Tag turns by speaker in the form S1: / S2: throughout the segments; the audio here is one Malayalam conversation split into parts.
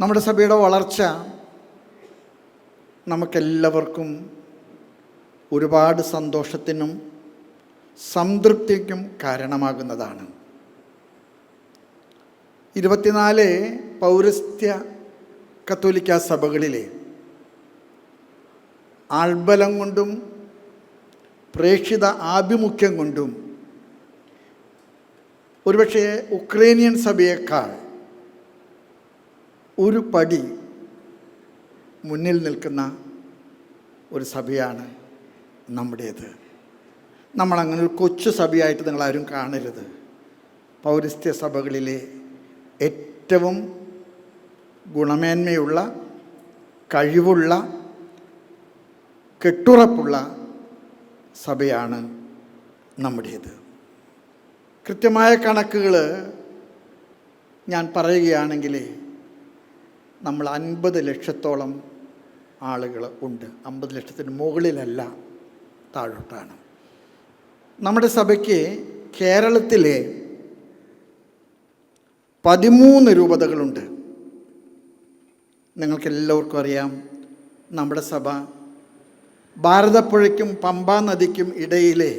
S1: നമ്മുടെ സഭയുടെ വളർച്ച നമുക്കെല്ലാവർക്കും ഒരുപാട് സന്തോഷത്തിനും സംതൃപ്തിക്കും കാരണമാകുന്നതാണ്. 24 പൗരസ്ത്യ കത്തോലിക്ക സഭകളിലെ ആൾബലം കൊണ്ടും പ്രേക്ഷിത ആഭിമുഖ്യം കൊണ്ടും ഒരുപക്ഷെ ഉക്രൈനിയൻ സഭയേക്കാൾ ഒരു പടി മുന്നിൽ നിൽക്കുന്ന ഒരു സഭയാണ് നമ്മുടേത്. നമ്മളങ്ങനെ ഒരു കൊച്ചു സഭയായിട്ട് നിങ്ങളാരും കാണരുത്. പൗരസ്ത്യ സഭകളിലെ ഏറ്റവും ഗുണമേന്മയുള്ള, കഴിവുള്ള, കെട്ടുറപ്പുള്ള സഭയാണ് നമ്മുടേത്. കൃത്യമായ കണക്കുകൾ ഞാൻ പറയുകയാണെങ്കിൽ നമ്മൾ 50 ലക്ഷത്തോളം ആളുകൾ ഉണ്ട്. 50 ലക്ഷത്തിന് മുകളിലല്ല, താഴോട്ടാണ്. നമ്മുടെ സഭയ്ക്ക് കേരളത്തിലെ 13 രൂപതകളുണ്ട്. നിങ്ങൾക്കെല്ലാവർക്കും അറിയാം, നമ്മുടെ സഭ ഭാരതപ്പുഴയ്ക്കും പമ്പാ നദിക്കും ഇടയിലെ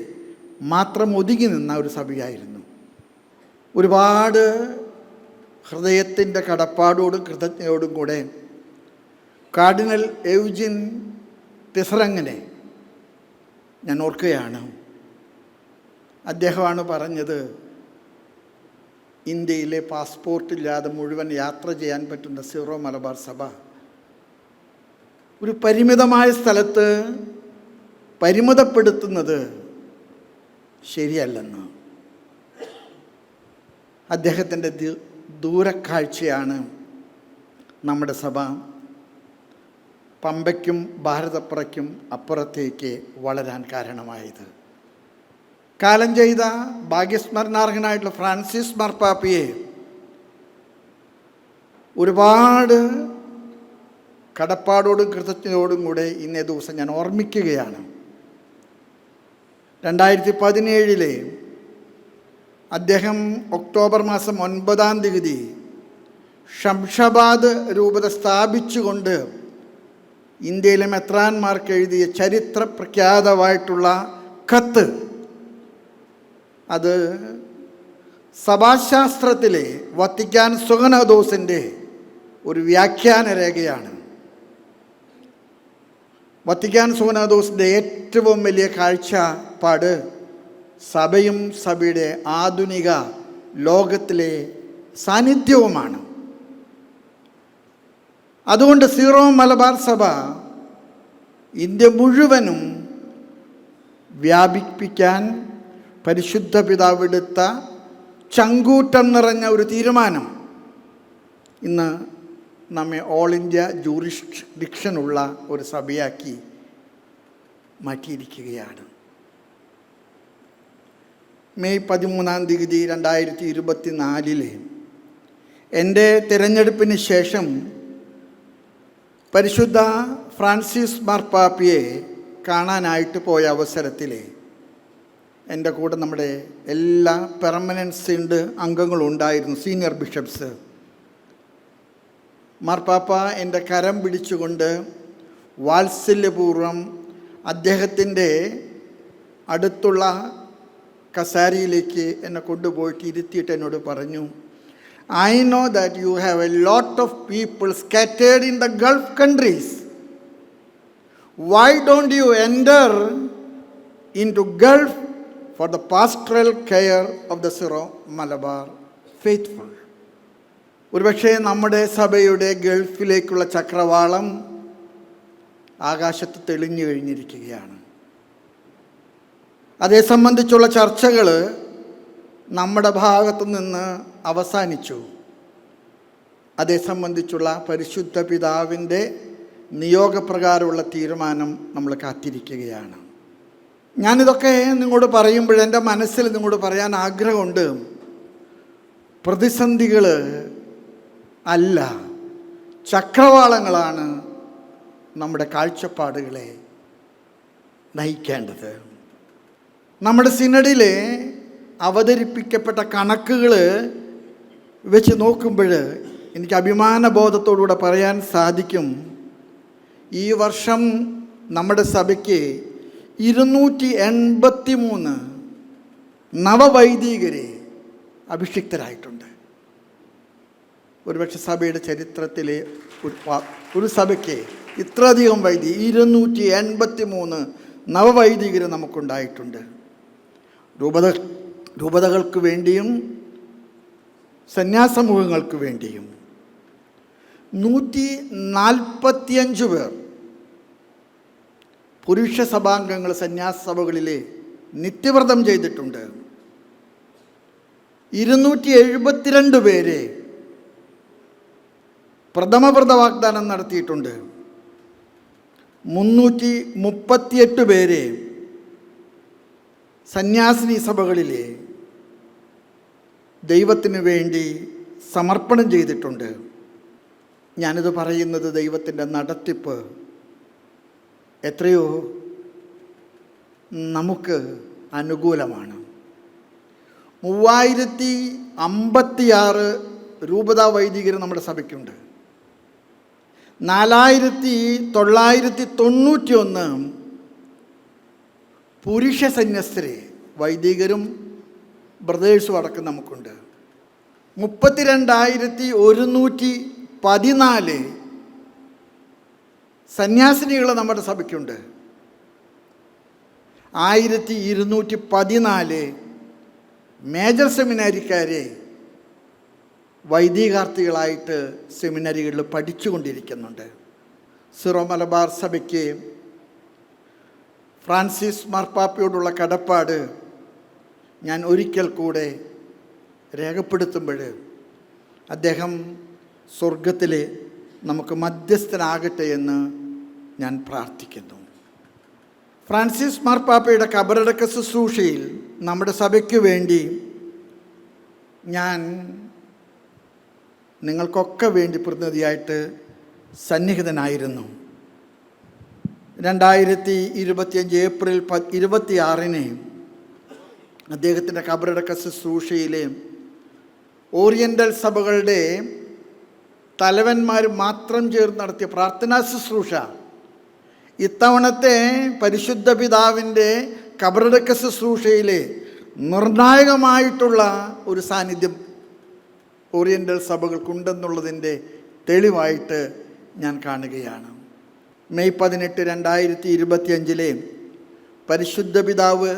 S1: മാത്രം ഒതുങ്ങി നിന്ന ഒരു സഭയായിരുന്നു. ഒരുപാട് ഹൃദയത്തിൻ്റെ കടപ്പാടോടും കൃതജ്ഞതയോടും കൂടെ കാർഡിനൽ എവ്ജിൻ തിസറങ്ങിനെ ഞാൻ ഓർക്കുകയാണ്. അദ്ദേഹമാണ് പറഞ്ഞത്, ഇന്ത്യയിലെ പാസ്പോർട്ടില്ലാതെ മുഴുവൻ യാത്ര ചെയ്യാൻ പറ്റുന്ന സീറോ മലബാർ സഭ ഒരു പരിമിതമായ സ്ഥലത്ത് പരിമിതപ്പെടുത്തുന്നത് ശരിയല്ലെന്ന്. അദ്ദേഹത്തിൻ്റെ ദൂരക്കാഴ്ചയാണ് നമ്മുടെ സഭ പമ്പയ്ക്കും ഭാരതപ്പുറയ്ക്കും അപ്പുറത്തേക്ക് വളരാൻ കാരണമായത്. കാലം ചെയ്ത ഭാഗ്യസ്മരണാർഹനായിട്ടുള്ള ഫ്രാൻസിസ് മാർപ്പാപ്പയെ ഒരുപാട് കടപ്പാടോടും കൃതജ്ഞതയോടും കൂടെ ഇന്നേ ദിവസം ഞാൻ ഓർമ്മിക്കുകയാണ്. 2017 അദ്ദേഹം ഒക്ടോബർ മാസം 9-ാം തീയതി ഷംഷാബാദ് രൂപത സ്ഥാപിച്ചുകൊണ്ട് ഇന്ത്യയിലെ മെത്രാന്മാർക്ക് എഴുതിയ ചരിത്ര പ്രഖ്യാതമായിട്ടുള്ള കത്ത്, അത് സഭാശാസ്ത്രത്തിലെ വത്തിക്കാൻ സുഗനദോസിൻ്റെ ഒരു വ്യാഖ്യാന രേഖയാണ്. വത്തിക്കാൻ സുഗനദോസിൻ്റെ ഏറ്റവും വലിയ കാഴ്ചപ്പാട് സഭയും സഭയുടെ ആധുനിക ലോകത്തിലെ സാന്നിധ്യവുമാണ്. അതുകൊണ്ട് സീറോ മലബാർ സഭ ഇന്ത്യ മുഴുവനും വ്യാപിപ്പിക്കാൻ പരിശുദ്ധ പിതാവെടുത്ത ചങ്കൂറ്റം നിറഞ്ഞ ഒരു തീരുമാനം ഇന്ന് നമ്മെ ഓൾ ഇന്ത്യ ജൂറിസ്ഡിക്ഷനുള്ള ഒരു സഭയാക്കി മാറ്റിയിരിക്കുകയാണ്. മെയ് 13-ാം തീയതി 2024 എൻ്റെ തിരഞ്ഞെടുപ്പിന് ശേഷം പരിശുദ്ധ ഫ്രാൻസിസ് മാർപ്പാപ്പയെ കാണാനായിട്ട് പോയ അവസരത്തിൽ എൻ്റെ കൂടെ നമ്മുടെ എല്ലാ പെർമനൻറ്റ് സിൻഡ് അംഗങ്ങളും ഉണ്ടായിരുന്നു, സീനിയർ ബിഷപ്സ്. മാർപ്പാപ്പ എൻ്റെ കരം പിടിച്ചുകൊണ്ട് വാത്സല്യപൂർവ്വം അദ്ദേഹത്തിൻ്റെ അടുത്തുള്ള കസാരയിലേക്ക് എന്നെ കൊണ്ടുപോയിട്ട് ഇരുത്തിയിട്ട് എന്നോട് പറഞ്ഞു, I know that you have a lot of people scattered in the Gulf countries. Why don't you enter into Gulf for the pastoral care of the Syro Malabar faithful? ഒരുപക്ഷെ നമ്മുടെ സഭയുടെ ഗൾഫിലേക്കുള്ള ചക്രവാളം ആകാശത്ത് തെളിഞ്ഞു കഴിഞ്ഞിരിക്കുകയാണ്. അതേ സംബന്ധിച്ചുള്ള ചർച്ചകൾ നമ്മുടെ ഭാഗത്തു നിന്ന് അവസാനിച്ചു. അതേ സംബന്ധിച്ചുള്ള പരിശുദ്ധ പിതാവിൻ്റെ നിയോഗപ്രകാരമുള്ള തീരുമാനം നമ്മൾ കാത്തിരിക്കുകയാണ്. ഞാനിതൊക്കെ നിങ്ങളോട് പറയുമ്പോൾ എൻ്റെ മനസ്സിൽ നിങ്ങളോട് പറയാൻ ആഗ്രഹമുണ്ട്. പ്രതിസന്ധികൾ അല്ല, ചക്രവാളങ്ങളാണ് നമ്മുടെ കാഴ്ചപ്പാടുകളെ നയിക്കേണ്ടത്. നമ്മുടെ സിനഡിലെ അവതരിപ്പിക്കപ്പെട്ട കണക്കുകൾ വെച്ച് നോക്കുമ്പോൾ എനിക്ക് അഭിമാനബോധത്തോടുകൂടെ പറയാൻ സാധിക്കും, ഈ വർഷം നമ്മുടെ സഭയ്ക്ക് 283 നവവൈദികരെ അഭിഷിക്തരായിട്ടുണ്ട്. ഒരുപക്ഷെ സഭയുടെ ചരിത്രത്തിലെ ഒരു സഭയ്ക്ക് ഇത്രയധികം 283 നവവൈദികർ നമുക്കുണ്ടായിട്ടുണ്ട്. രൂപതകൾക്ക് വേണ്ടിയും സന്യാസമൂഹങ്ങൾക്ക് വേണ്ടിയും 145 പേർ പുരുഷ സഭാംഗങ്ങൾ സന്യാസ സഭകളിൽ നിത്യവ്രതം ചെയ്തിട്ടുണ്ട്. 272 പേരെ പ്രഥമവ്രത വാഗ്ദാനം നടത്തിയിട്ടുണ്ട്. 338 പേരെ സന്യാസിനി സഭകളിലെ ദൈവത്തിന് വേണ്ടി സമർപ്പണം ചെയ്തിട്ടുണ്ട്. ഞാനിത് പറയുന്നത് ദൈവത്തിൻ്റെ നടത്തിപ്പ് എത്രയോ നമുക്ക് അനുകൂലമാണ്. 3056 രൂപതാ വൈദികർ നമ്മുടെ സഭയ്ക്കുണ്ട്. 4991 പുരുഷ സന്യസ്തരെ വൈദികരും ബ്രദേഴ്സും അടക്കം നമുക്കുണ്ട്. 32,114 സന്യാസിനികൾ നമ്മുടെ സഭയ്ക്കുണ്ട്. 1214 മേജർ സെമിനാരിക്കാരെ വൈദികാർത്ഥികളായിട്ട് സെമിനാരികളിൽ പഠിച്ചുകൊണ്ടിരിക്കുന്നുണ്ട്. സിറോ മലബാർ സഭയ്ക്ക് ഫ്രാൻസിസ് മാർപ്പാപ്പയോടുള്ള കടപ്പാട് ഞാൻ ഒരിക്കൽ കൂടെ രേഖപ്പെടുത്തുമ്പോൾ അദ്ദേഹം സ്വർഗത്തിൽ നമുക്ക് മധ്യസ്ഥനാകട്ടെ എന്ന് ഞാൻ പ്രാർത്ഥിക്കുന്നു. ഫ്രാൻസിസ് മാർപ്പാപ്പയുടെ കബറടക്ക ശുശ്രൂഷയിൽ നമ്മുടെ സഭയ്ക്ക് വേണ്ടി ഞാൻ നിങ്ങൾക്കൊക്കെ വേണ്ടി പ്രതിനിധിയായിട്ട് സന്നിഹിതനായിരുന്നു. 2025 ഏപ്രിൽ 26 അദ്ദേഹത്തിൻ്റെ കബറടക്ക ശുശ്രൂഷയിലെ ഓറിയൻ്റൽ സഭകളുടെ തലവന്മാർ മാത്രം ചേർന്ന് നടത്തിയ പ്രാർത്ഥനാ ശുശ്രൂഷ ഇത്തവണത്തെ പരിശുദ്ധ പിതാവിൻ്റെ കബറടക്ക ശുശ്രൂഷയിലെ നിർണായകമായിട്ടുള്ള ഒരു സാന്നിധ്യം ഓറിയൻ്റൽ സഭകൾക്കുണ്ടെന്നുള്ളതിൻ്റെ തെളിവായിട്ട് ഞാൻ കാണുകയാണ്. മെയ് 18, 2025 പരിശുദ്ധ പിതാവ്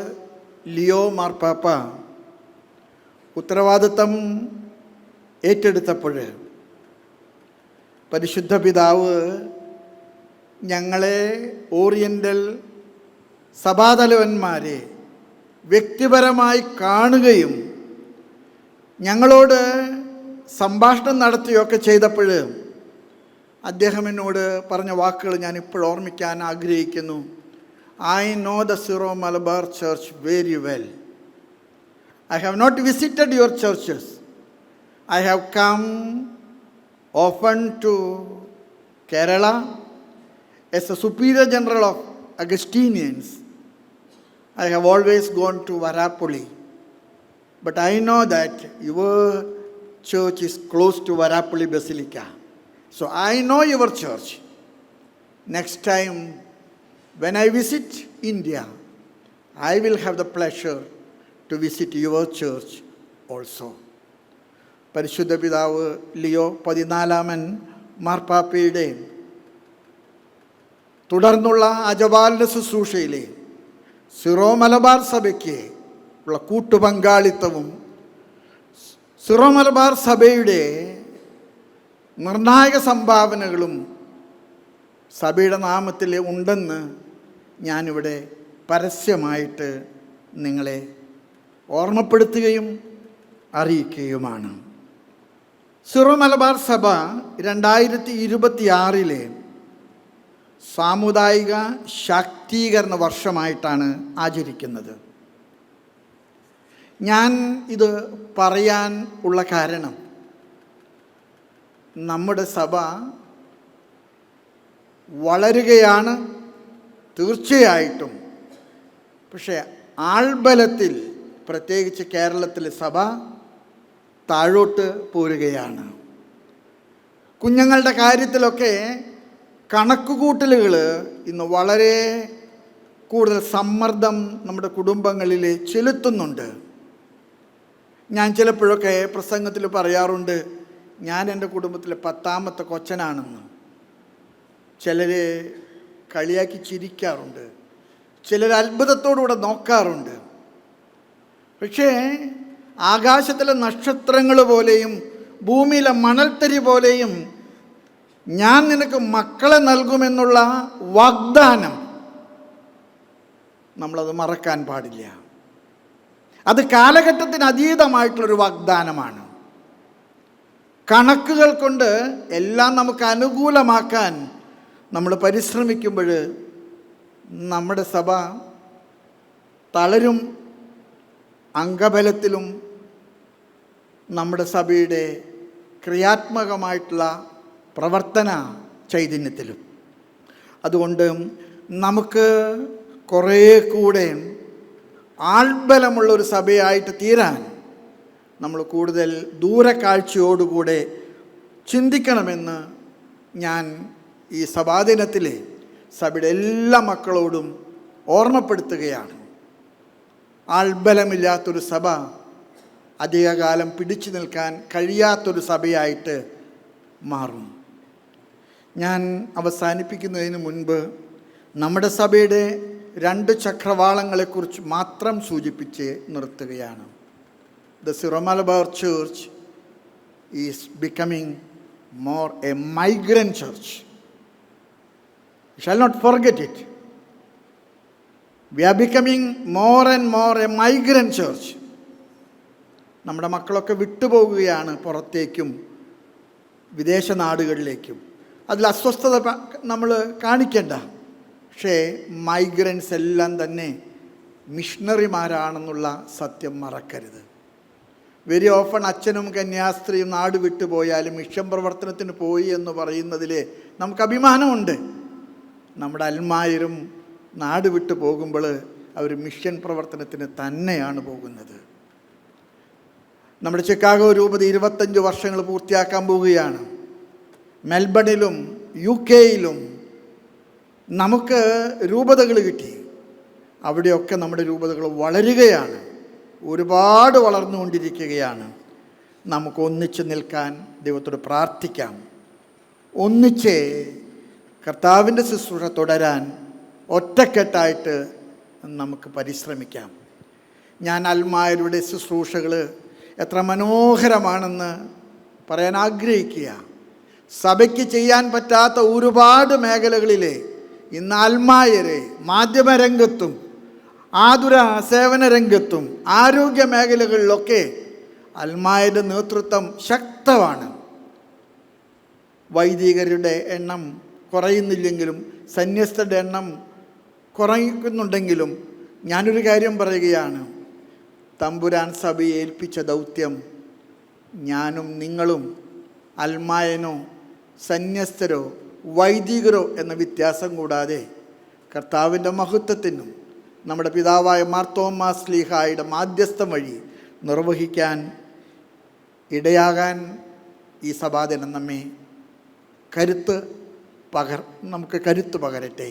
S1: ലിയോ മാർപ്പാപ്പ ഉത്തരവാദിത്തം ഏറ്റെടുത്തപ്പോൾ പരിശുദ്ധ പിതാവ് ഞങ്ങളെ ഓറിയൻ്റൽ സഭാതലവന്മാരെ വ്യക്തിപരമായി കാണുകയും ഞങ്ങളോട് സംഭാഷണം നടത്തുകയൊക്കെ ചെയ്തപ്പോൾ അദ്ദേഹം എന്നോട് പറഞ്ഞ വാക്കുകൾ ഞാനിപ്പോൾ ഓർമ്മിക്കാൻ ആഗ്രഹിക്കുന്നു. I know the Syro Malabar Church very well. I have not visited your churches. I have come often to Kerala as a Superior General of Augustinians. I have always gone to Varapulli. But I know that your church is close to Varapulli Basilica. So I know your church. Next time, when I visit India, I will have the pleasure to visit your church also. പരിശുദ്ധ പിതാവ് ലിയോ 14 മാർപ്പാപ്പയുടെ തുടർന്നുള്ള അജപാലന ശുശ്രൂഷയിലെ സിറോ മലബാർ സഭയ്ക്ക് ഉള്ള കൂട്ടുപങ്കാളിത്തവും സിറോ മലബാർ സഭയുടെ നിർണായക സംഭാവനകളും സഭയുടെ നാമത്തിൽ ഉണ്ടെന്ന് ഞാനിവിടെ പരസ്യമായിട്ട് നിങ്ങളെ ഓർമ്മപ്പെടുത്തുകയും അറിയിക്കുകയുമാണ്. സിറോ മലബാർ സഭ 2026 സാമുദായിക ശാക്തീകരണ വർഷമായിട്ടാണ് ആചരിക്കുന്നത്. ഞാൻ ഇത് പറയാൻ ഉള്ള കാരണം നമ്മുടെ സഭ വളരുകയാണ് തീർച്ചയായിട്ടും. പക്ഷേ ആൾബലത്തിൽ പ്രത്യേകിച്ച് കേരളത്തിലെ സഭ താഴോട്ട് പോരുകയാണ്. കുഞ്ഞുങ്ങളുടെ കാര്യത്തിലൊക്കെ കണക്കുകൂട്ടലുകൾ ഇന്ന് വളരെ കൂടുതൽ സമ്മർദ്ദം നമ്മുടെ കുടുംബങ്ങളിൽ ചെലുത്തുന്നുണ്ട്. ഞാൻ ചിലപ്പോഴൊക്കെ പ്രസംഗത്തിൽ പറയാറുണ്ട്, ഞാൻ എൻ്റെ കുടുംബത്തിലെ 10ാമത്തെ കൊച്ചനാണെന്ന്. ചിലർ കളിയാക്കി ചിരിക്കാറുണ്ട്, ചിലർ അത്ഭുതത്തോടുകൂടെ നോക്കാറുണ്ട്. പക്ഷേ ആകാശത്തിലെ നക്ഷത്രങ്ങൾ പോലെയും ഭൂമിയിലെ മണൽത്തരി പോലെയും ഞാൻ നിനക്ക് മക്കളെ നൽകുമെന്നുള്ള വാഗ്ദാനം നമ്മളത് മറക്കാൻ പാടില്ല. അത് കാലഘട്ടത്തിന് അതീതമായിട്ടുള്ളൊരു വാഗ്ദാനമാണ്. കണക്കുകൾ കൊണ്ട് എല്ലാം നമുക്ക് അനുകൂലമാക്കാൻ നമ്മൾ പരിശ്രമിക്കുമ്പോൾ നമ്മുടെ സഭ തളരും. അംഗബലത്തിലും നമ്മുടെ സഭയുടെ ക്രിയാത്മകമായിട്ടുള്ള പ്രവർത്തന ചൈതന്യത്തിലും. അതുകൊണ്ട് നമുക്ക് കുറേ കൂടെ ആൾബലമുള്ളൊരു സഭയായിട്ട് തീരാൻ നമ്മൾ കൂടുതൽ ദൂരക്കാഴ്ചയോടുകൂടെ ചിന്തിക്കണമെന്ന് ഞാൻ ഈ സഭാദിനത്തിൽ സഭയുടെ എല്ലാ മക്കളോടും ഓർമ്മപ്പെടുത്തുകയാണ്. ആൾബലമില്ലാത്തൊരു സഭ അധികകാലം പിടിച്ചു നിൽക്കാൻ കഴിയാത്തൊരു സഭയായിട്ട് മാറും. ഞാൻ അവസാനിപ്പിക്കുന്നതിന് മുൻപ് നമ്മുടെ സഭയുടെ 2 ചക്രവാളങ്ങളെക്കുറിച്ച് മാത്രം സൂചിപ്പിച്ച് നിർത്തുകയാണ്. The Syro-Malabar Church is becoming more a migrant church. You shall not forget it. We are becoming more and more a migrant church. നമ്മുടെ മക്കളൊക്കെ വിട്ടുപോകുകയാണ് പുറത്തേക്കും വിദേശ നാടുകളിലേക്കും. അതിൽ അസ്വസ്ഥത നമ്മൾ കാണിക്കേണ്ട. പക്ഷേ മൈഗ്രൻസ് എല്ലാം തന്നെ മിഷണറിമാരാണെന്നുള്ള സത്യം മറക്കരുത്. വെരി ഓഫൺ അച്ഛനും കന്യാസ്ത്രീയും നാട് വിട്ടുപോയാലും മിഷൻ പ്രവർത്തനത്തിന് പോയി എന്ന് പറയുന്നതിൽ നമുക്ക് അഭിമാനമുണ്ട്. നമ്മുടെ അൽമായരും നാട് വിട്ടു പോകുമ്പോൾ അവർ മിഷൻ പ്രവർത്തനത്തിന് തന്നെയാണ് പോകുന്നത്. നമ്മുടെ ചിക്കാഗോ രൂപത 25 വർഷങ്ങൾ പൂർത്തിയാക്കാൻ പോവുകയാണ്. മെൽബണിലും UK-യിലും നമുക്ക് രൂപതകൾ കിട്ടി. അവിടെയൊക്കെ നമ്മുടെ രൂപതകൾ വളരുകയാണ്, ഒരുപാട് വളർന്നുകൊണ്ടിരിക്കുകയാണ്. നമുക്ക് ഒന്നിച്ച് നിൽക്കാൻ ദൈവത്തോട് പ്രാർത്ഥിക്കാം. ഒന്നിച്ച് കർത്താവിൻ്റെ ശുശ്രൂഷ തുടരാൻ ഒറ്റക്കെട്ടായിട്ട് നമുക്ക് പരിശ്രമിക്കാം. ഞാൻ അൽമായരുടെ ശുശ്രൂഷകൾ എത്ര മനോഹരമാണെന്ന് പറയാൻ ആഗ്രഹിക്കുക. സഭയ്ക്ക് ചെയ്യാൻ പറ്റാത്ത ഒരുപാട് മേഖലകളിൽ ഇന്ന് അൽമായരെ മാധ്യമരംഗത്തും ആതുര സേവന രംഗത്തും ആരോഗ്യ മേഖലകളിലൊക്കെ അൽമായരുടെ നേതൃത്വം ശക്തമാണ്. വൈദികരുടെ എണ്ണം കുറയുന്നില്ലെങ്കിലും സന്യസ്തരുടെ എണ്ണം കുറയുന്നുണ്ടെങ്കിലും ഞാനൊരു കാര്യം പറയുകയാണ്. തമ്പുരാൻ സഭയെ ഏൽപ്പിച്ച ദൗത്യം ഞാനും നിങ്ങളും അൽമായനോ സന്യസ്തരോ വൈദികരോ എന്ന വ്യത്യാസം കൂടാതെ കർത്താവിൻ്റെ മഹത്വത്തിനും നമ്മുടെ പിതാവായ മാർത്തോമാ ശ്ലീഹായുടെ മാധ്യസ്ഥം വഴി നിർവഹിക്കാൻ ഇടയാകാൻ ഈ സഭാദിനം നമ്മെ നമുക്ക് കരുത്ത് പകരട്ടെ.